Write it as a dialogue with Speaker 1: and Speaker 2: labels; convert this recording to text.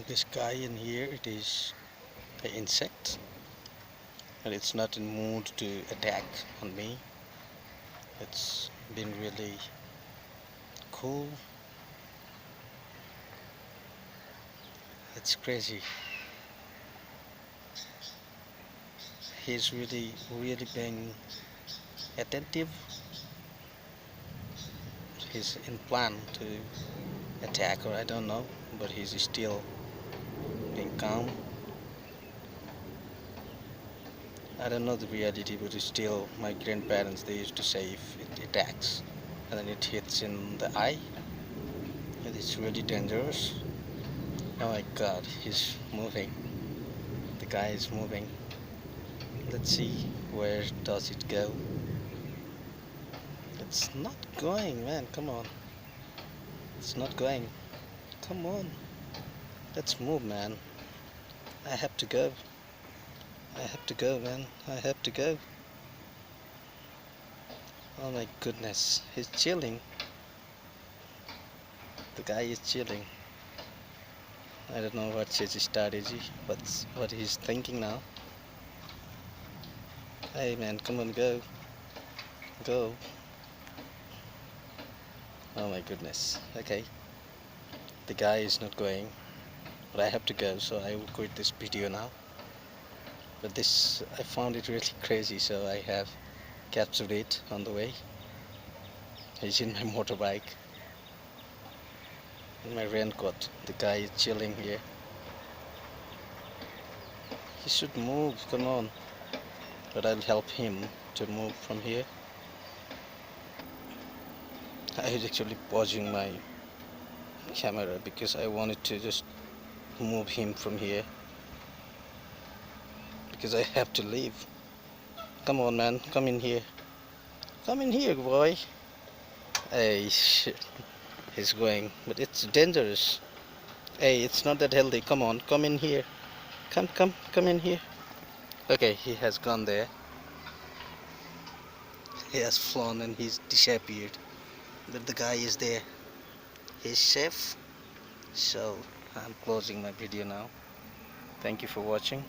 Speaker 1: This guy in here, it is the insect, and it's not in mood to attack on me. It's been really cool. It's crazy. He's really being attentive. He's in plan to attack, or I don't know, but he's still being calm. I don't know the reality, but it's still, my grandparents, they used to say if it attacks and then it hits in the eye, it's really dangerous. Oh my god, he's moving. The guy is moving. Let's see, where does it go? It's not going, man, come on. It's not going. Come on. Let's move, man. I have to go. I have to go, man. I have to go. Oh my goodness. He's chilling. The guy is chilling. I don't know what's his strategy, what he's thinking now. Hey man, come on, go. Go. Oh my goodness. Okay. The guy is not going. But I have to go, so I will quit this video now. But this, I found it really crazy, so I have captured it on the way. He's in my motorbike, in my raincoat. The guy is chilling here. He should move, come on. But I'll help him to move from here. I was actually pausing my camera because I wanted to just move him from here, because I have to leave. Come on, man, come in here. Come in here, boy. Hey, shit. He's going, but it's dangerous. Hey, it's not that healthy. Come on, come in here. Come in here. Okay, he has gone there. He has flown and he's disappeared. But the guy is there. He's safe. So I'm closing my video now. Thank you for watching.